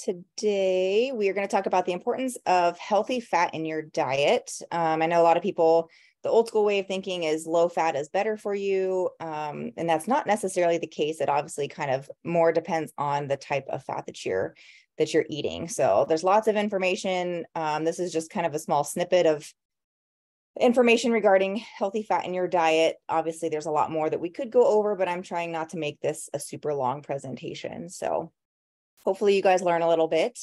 Today, we are going to talk about the importance of healthy fat in your diet. I know a lot of people, the old school way of thinking is low fat is better for you. And that's not necessarily the case. It obviously kind of more depends on the type of fat that you're eating. So there's lots of information. This is just kind of a small snippet of information regarding healthy fat in your diet. Obviously, there's a lot more that we could go over, but I'm trying not to make this a super long presentation. So hopefully you guys learn a little bit.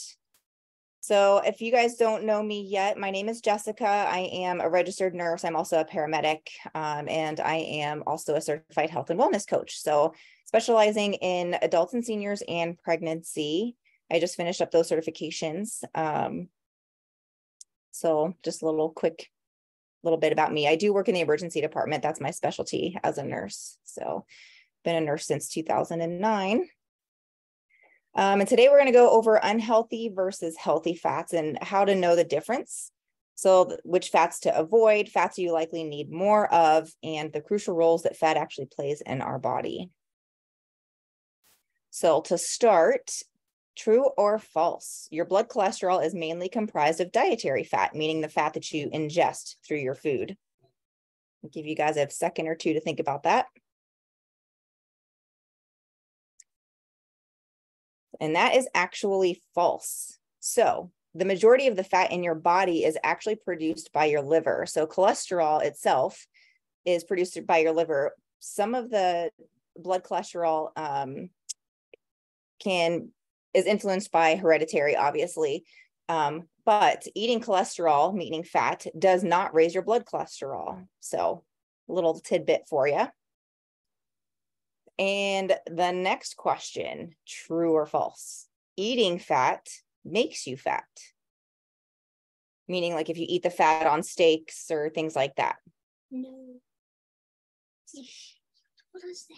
So if you guys don't know me yet, my name is Jessica. I am a registered nurse. I'm also a paramedic, and I am also a certified health and wellness coach. So specializing in adults and seniors and pregnancy. I just finished up those certifications. So just a little bit about me. I do work in the emergency department. That's my specialty as a nurse. So been a nurse since 2009. And today we're going to go over unhealthy versus healthy fats and how to know the difference. So which fats to avoid, fats you likely need more of, and the crucial roles that fat actually plays in our body. So to start, true or false, your blood cholesterol is mainly comprised of dietary fat, meaning the fat that you ingest through your food. I'll give you guys a second or two to think about that. And that is actually false. So the majority of the fat in your body is actually produced by your liver. So cholesterol itself is produced by your liver. Some of the blood cholesterol is influenced by hereditary, obviously. But eating cholesterol, meaning fat, does not raise your blood cholesterol. So a little tidbit for you. And the next question, true or false? Eating fat makes you fat. Meaning like if you eat the fat on steaks or things like that. No. What is that?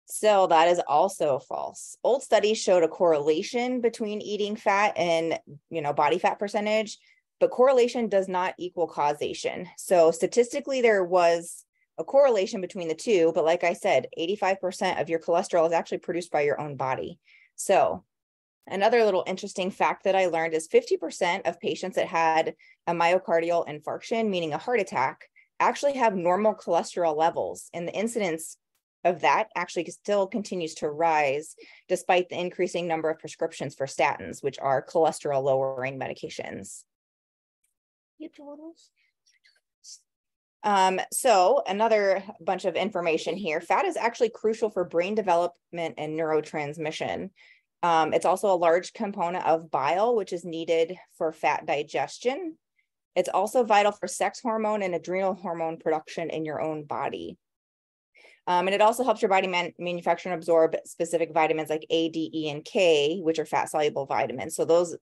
So that is also false. Old studies showed a correlation between eating fat and, body fat percentage, but correlation does not equal causation. So statistically, there was a correlation between the two, but like I said, 85% of your cholesterol is actually produced by your own body. So another little interesting fact that I learned is 50% of patients that had a myocardial infarction, meaning a heart attack, actually have normal cholesterol levels, and the incidence of that actually still continues to rise despite the increasing number of prescriptions for statins, which are cholesterol lowering medications. So another bunch of information here. Fat is actually crucial for brain development and neurotransmission. It's also a large component of bile, which is needed for fat digestion. It's also vital for sex hormone and adrenal hormone production in your own body. And it also helps your body manufacture and absorb specific vitamins like A, D, E, and K, which are fat-soluble vitamins. So those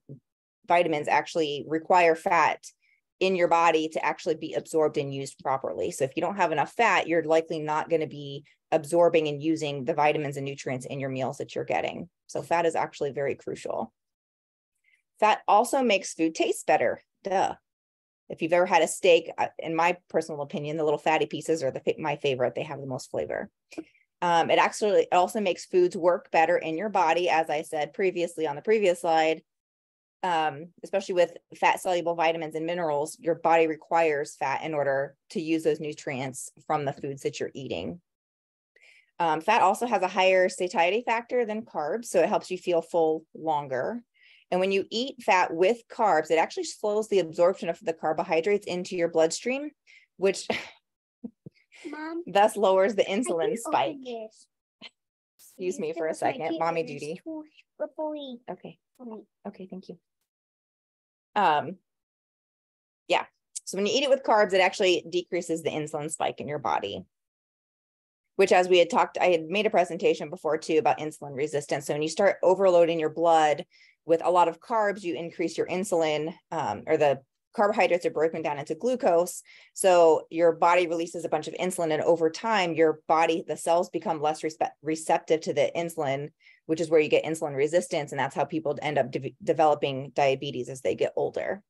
vitamins actually require fat in your body to actually be absorbed and used properly. So if you don't have enough fat, you're likely not going to be absorbing and using the vitamins and nutrients in your meals that you're getting. So fat is actually very crucial. Fat also makes food taste better. Duh. If you've ever had a steak, in my personal opinion, the little fatty pieces are my favorite. They have the most flavor. It also makes foods work better in your body, as I said previously on the previous slide. Especially with fat-soluble vitamins and minerals, your body requires fat in order to use those nutrients from the foods that you're eating. Fat also has a higher satiety factor than carbs, so it helps you feel full longer. And when you eat fat with carbs, it actually slows the absorption of the carbohydrates into your bloodstream, which Mom, thus lowers the insulin spike. Excuse me for a second, mommy duty. Okay. Okay, thank you. Yeah. So when you eat it with carbs, it actually decreases the insulin spike in your body, which, as we had talked, I had made a presentation before too about insulin resistance. So when you start overloading your blood with a lot of carbs, you increase your insulin, or the carbohydrates are broken down into glucose. So your body releases a bunch of insulin, and over time, the cells become less receptive to the insulin, which is where you get insulin resistance. And that's how people end up developing diabetes as they get older.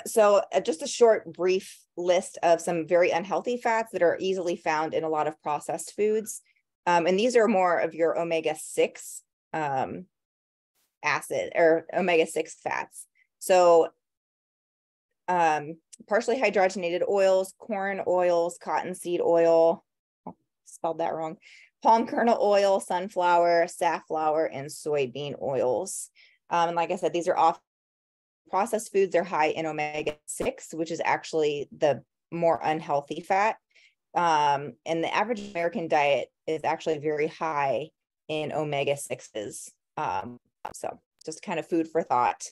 So just a short, brief list of some very unhealthy fats that are easily found in a lot of processed foods. And these are more of your omega-6 acid or omega-6 fats. So partially hydrogenated oils, corn oils, cottonseed oil, spelled that wrong, palm kernel oil, sunflower, safflower, and soybean oils. And like I said, these are often processed foods. They're high in omega-6, which is actually the more unhealthy fat. And the average American diet is actually very high in omega-6s. So just kind of food for thought.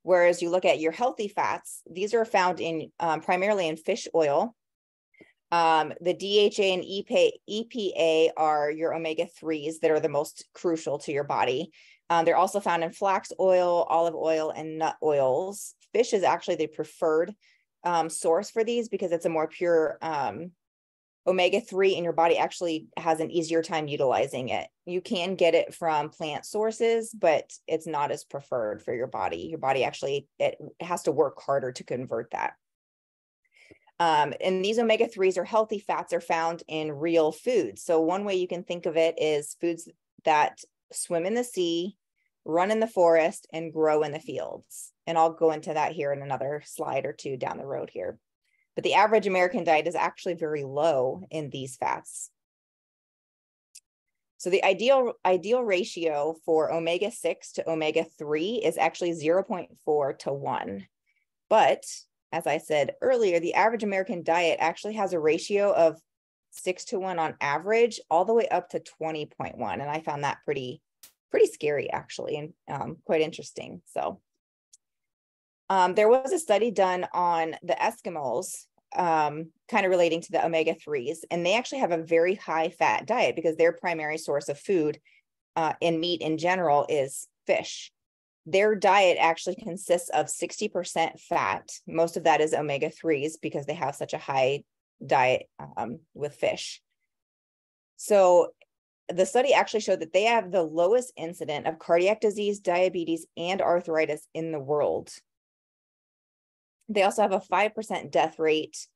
Whereas you look at your healthy fats, these are found in primarily in fish oil. The DHA and EPA are your omega-3s that are the most crucial to your body. They're also found in flax oil, olive oil, and nut oils. Fish is actually the preferred source for these because it's a more pure omega-3, and your body actually has an easier time utilizing it. You can get it from plant sources, but it's not as preferred for your body. Your body actually, it has to work harder to convert that. And these omega-3s or healthy fats are found in real foods. So one way you can think of it is foods that swim in the sea, run in the forest, and grow in the fields. And I'll go into that here in another slide or two down the road here. But the average American diet is actually very low in these fats. So the ideal ratio for omega-6 to omega-3 is actually 0.4 to 1. But as I said earlier, the average American diet actually has a ratio of 6 to 1 on average, all the way up to 20.1. And I found that pretty scary, actually, and quite interesting. So there was a study done on the Eskimos, kind of relating to the omega-3s, and they actually have a very high fat diet because their primary source of food and meat in general is fish. Their diet actually consists of 60% fat. Most of that is omega-3s because they have such a high diet with fish. So the study actually showed that they have the lowest incident of cardiac disease, diabetes, and arthritis in the world. They also have a 5% death rate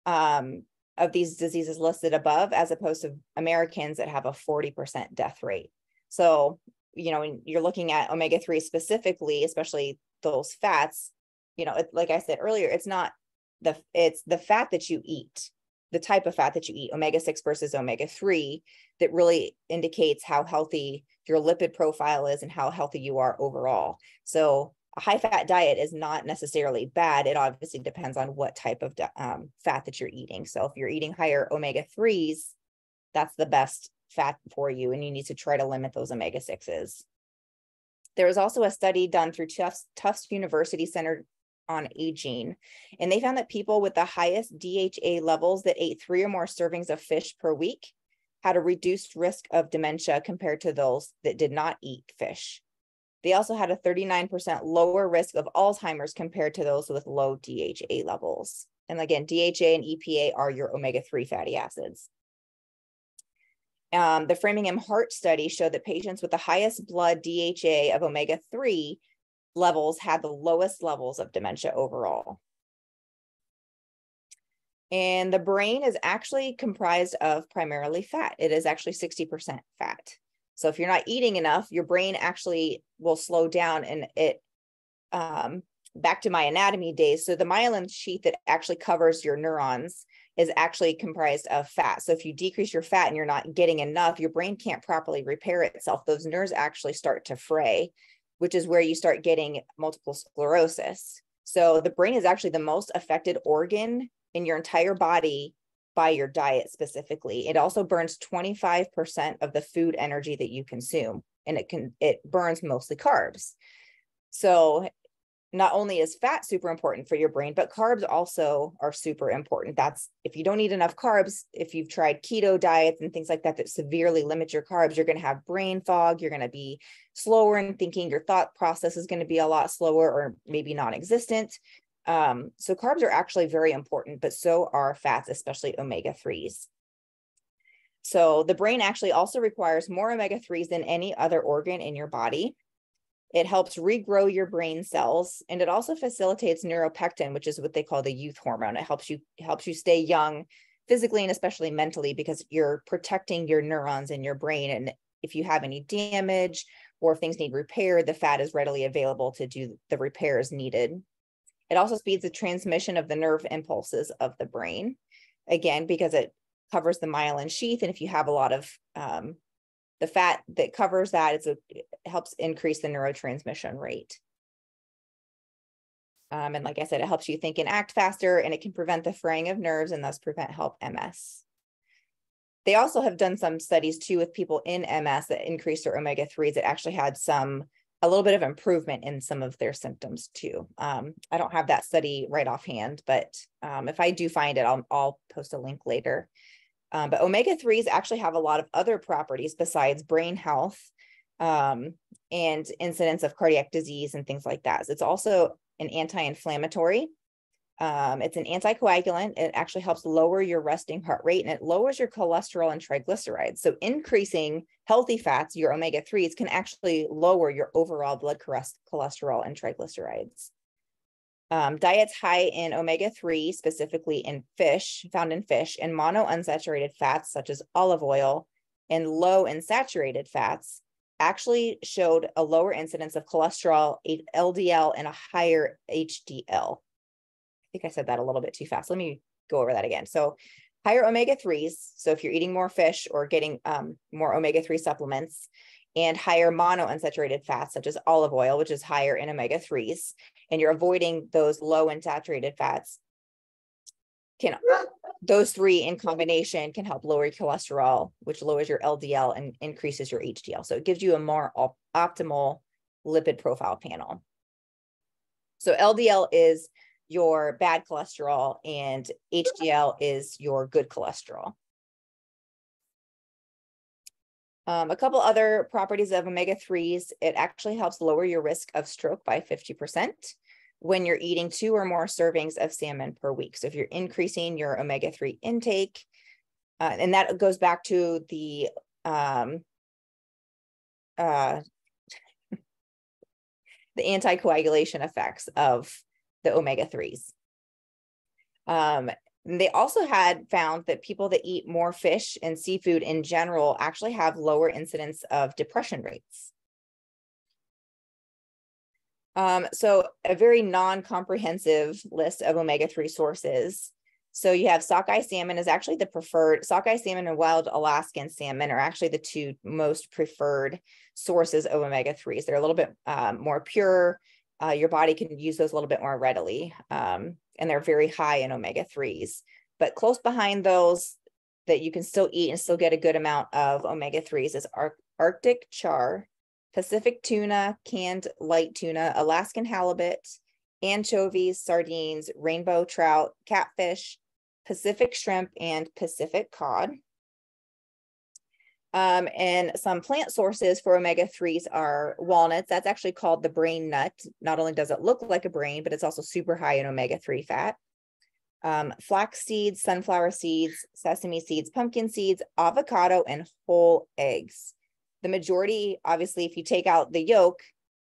of these diseases listed above, as opposed to Americans that have a 40% death rate. So, you know, when you're looking at omega-3 specifically, especially those fats, you know, like I said earlier, it's the fat that you eat, the type of fat that you eat, omega-6 versus omega-3, that really indicates how healthy your lipid profile is and how healthy you are overall. So a high fat diet is not necessarily bad. It obviously depends on what type of fat that you're eating. So if you're eating higher omega-3s, that's the best fat for you, and you need to try to limit those omega-6s. There was also a study done through Tufts University Center on Aging, and they found that people with the highest DHA levels that ate 3 or more servings of fish per week had a reduced risk of dementia compared to those that did not eat fish. They also had a 39% lower risk of Alzheimer's compared to those with low DHA levels. And again, DHA and EPA are your omega-3 fatty acids. The Framingham Heart Study showed that patients with the highest blood DHA of omega-3 levels had the lowest levels of dementia overall. And the brain is actually comprised of primarily fat. It is actually 60% fat. So if you're not eating enough, your brain actually will slow down, and it, back to my anatomy days. So the myelin sheath that actually covers your neurons is actually comprised of fat. So if you decrease your fat and you're not getting enough, your brain can't properly repair itself. Those nerves actually start to fray, which is where you start getting multiple sclerosis. So the brain is actually the most affected organ in your entire body by your diet specifically. It also burns 25% of the food energy that you consume, and it burns mostly carbs. So not only is fat super important for your brain, but carbs also are super important. That's, if you don't eat enough carbs, if you've tried keto diets and things like that, that severely limit your carbs, you're going to have brain fog. You're going to be slower in thinking. Your thought process is going to be a lot slower, or maybe non-existent. So carbs are actually very important, but so are fats, especially omega-3s. So the brain actually also requires more omega-3s than any other organ in your body. It helps regrow your brain cells, and it also facilitates neuropectin, which is what they call the youth hormone. It helps you stay young, physically and especially mentally, because you're protecting your neurons in your brain. And if you have any damage or if things need repair, the fat is readily available to do the repairs needed. It also speeds the transmission of the nerve impulses of the brain, again, because it covers the myelin sheath. And if you have a lot of the fat that covers that, it helps increase the neurotransmission rate. And like I said, it helps you think and act faster, and it can prevent the fraying of nerves and thus prevent MS. They also have done some studies too with people in MS that increased their omega-3s that actually had a little bit of improvement in some of their symptoms too. I don't have that study right offhand, but if I do find it, I'll post a link later. But omega-3s actually have a lot of other properties besides brain health and incidence of cardiac disease and things like that. So it's also an anti-inflammatory. It's an anticoagulant. It actually helps lower your resting heart rate, and it lowers your cholesterol and triglycerides. So increasing healthy fats, your omega-3s, can actually lower your overall blood cholesterol and triglycerides. Diets high in omega-3, specifically in fish, found in fish, and monounsaturated fats such as olive oil, and low in saturated fats actually showed a lower incidence of cholesterol, LDL, and a higher HDL. I think I said that a little bit too fast. Let me go over that again. So higher omega-3s. So if you're eating more fish or getting more omega-3 supplements, and higher monounsaturated fats, such as olive oil, which is higher in omega-3s, and you're avoiding those low in saturated fats, those three in combination can help lower your cholesterol, which lowers your LDL and increases your HDL. So it gives you a more optimal lipid profile panel. So LDL is your bad cholesterol and HDL is your good cholesterol. A couple other properties of omega-3s, it actually helps lower your risk of stroke by 50% when you're eating 2 or more servings of salmon per week. So if you're increasing your omega-3 intake, and that goes back to the anticoagulation effects of the omega-3s. They also had found that people that eat more fish and seafood in general actually have lower incidence of depression rates. So a very non-comprehensive list of omega-3 sources. So you have sockeye salmon is actually the preferred, sockeye salmon and wild Alaskan salmon are actually the two most preferred sources of omega-3s. They're a little bit more pure. Your body can use those a little bit more readily. And they're very high in omega-3s. But close behind those that you can still eat and still get a good amount of omega-3s is Arctic char, Pacific tuna, canned light tuna, Alaskan halibut, anchovies, sardines, rainbow trout, catfish, Pacific shrimp, and Pacific cod. And some plant sources for omega-3s are walnuts. That's actually called the brain nut. Not only does it look like a brain, but it's also super high in omega-3 fat. Flax seeds, sunflower seeds, sesame seeds, pumpkin seeds, avocado, and whole eggs. The majority, obviously, if you take out the yolk,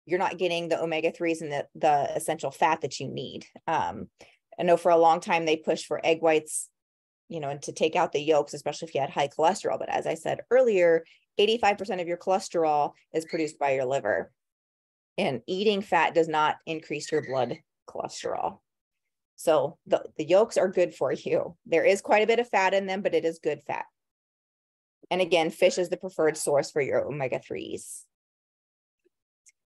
you're not getting the omega-3s and the essential fat that you need. I know for a long time they pushed for egg whites, and to take out the yolks, especially if you had high cholesterol. But as I said earlier, 85% of your cholesterol is produced by your liver. And eating fat does not increase your blood cholesterol. So the yolks are good for you. There is quite a bit of fat in them, but it is good fat. And again, fish is the preferred source for your omega-3s.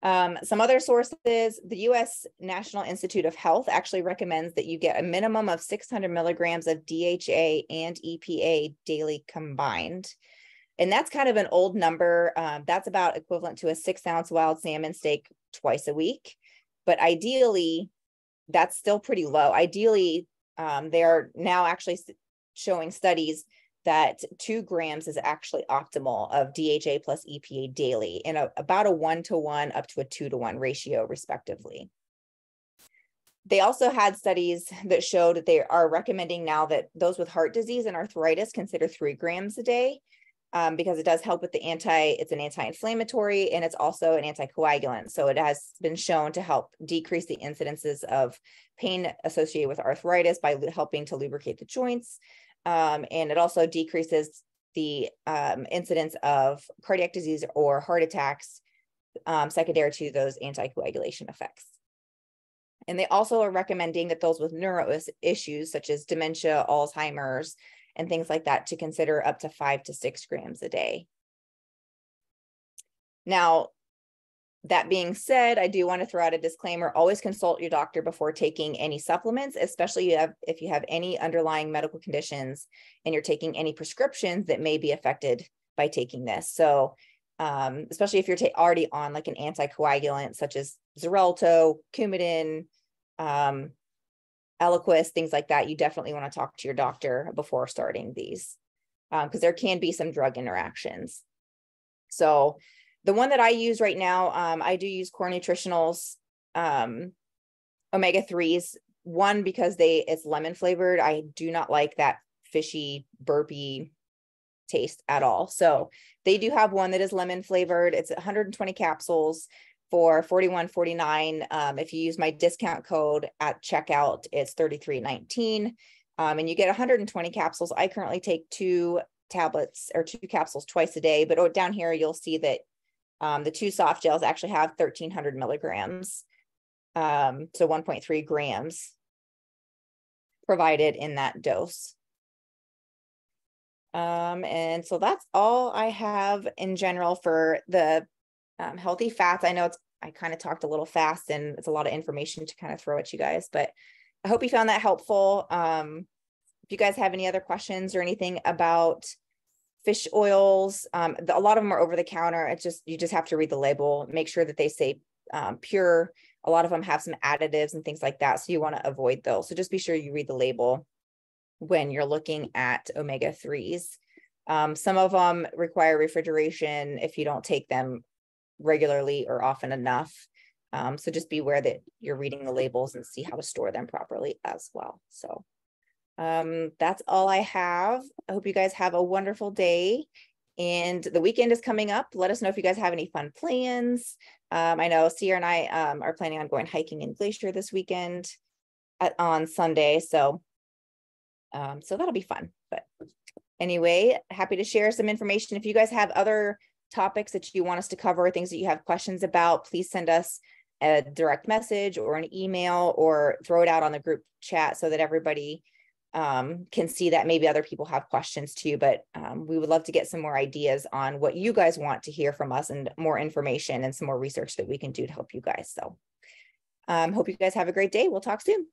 Some other sources, the U.S. National Institute of Health actually recommends that you get a minimum of 600 milligrams of DHA and EPA daily combined. And that's kind of an old number. That's about equivalent to a 6-ounce wild salmon steak twice a week. But ideally, that's still pretty low. Ideally, they are now actually showing studies that 2 grams is actually optimal of DHA plus EPA daily in about a 1-to-1 up to a 2-to-1 ratio, respectively. They also had studies that showed that they are recommending now that those with heart disease and arthritis consider 3 grams a day because it does help with it's an anti-inflammatory and it's also an anticoagulant. So it has been shown to help decrease the incidences of pain associated with arthritis by helping to lubricate the joints. And it also decreases the incidence of cardiac disease or heart attacks secondary to those anticoagulation effects. And they also are recommending that those with neuro issues such as dementia, Alzheimer's, and things like that to consider up to 5 to 6 grams a day. Now, that being said, I do want to throw out a disclaimer. Always consult your doctor before taking any supplements, especially if you have any underlying medical conditions and you're taking any prescriptions that may be affected by taking this. So especially if you're already on like an anticoagulant such as Xarelto, Coumadin, Eliquis, things like that, you definitely want to talk to your doctor before starting these because there can be some drug interactions. So the one that I use right now, I do use Core Nutritional's omega-3s. One, because it's lemon flavored. I do not like that fishy, burpy taste at all. So they do have one that is lemon flavored. It's 120 capsules for $41.49. If you use my discount code at checkout, it's $33.19. And you get 120 capsules. I currently take 2 tablets or 2 capsules twice a day, but down here you'll see that the 2 soft gels actually have 1,300 milligrams, so 1.3 grams provided in that dose. And so that's all I have in general for the healthy fats. I know I kind of talked a little fast and it's a lot of information to kind of throw at you guys, but I hope you found that helpful. If you guys have any other questions or anything about fish oils, a lot of them are over the counter. You just have to read the label, make sure that they say pure. A lot of them have some additives and things like that, so you want to avoid those. So just be sure you read the label when you're looking at omega-3s. Some of them require refrigeration if you don't take them regularly or often enough. So just be aware that you're reading the labels and see how to store them properly as well. So that's all I have. I hope you guys have a wonderful day. And the weekend is coming up. Let us know if you guys have any fun plans. I know Sierra and I are planning on going hiking in Glacier this weekend on Sunday. So that'll be fun. But anyway, happy to share some information. If you guys have other topics that you want us to cover, things that you have questions about, please send us a direct message or an email or throw it out on the group chat so that everybody can see that maybe other people have questions too. But we would love to get some more ideas on what you guys want to hear from us and more information and some more research that we can do to help you guys. So hope you guys have a great day. We'll talk soon.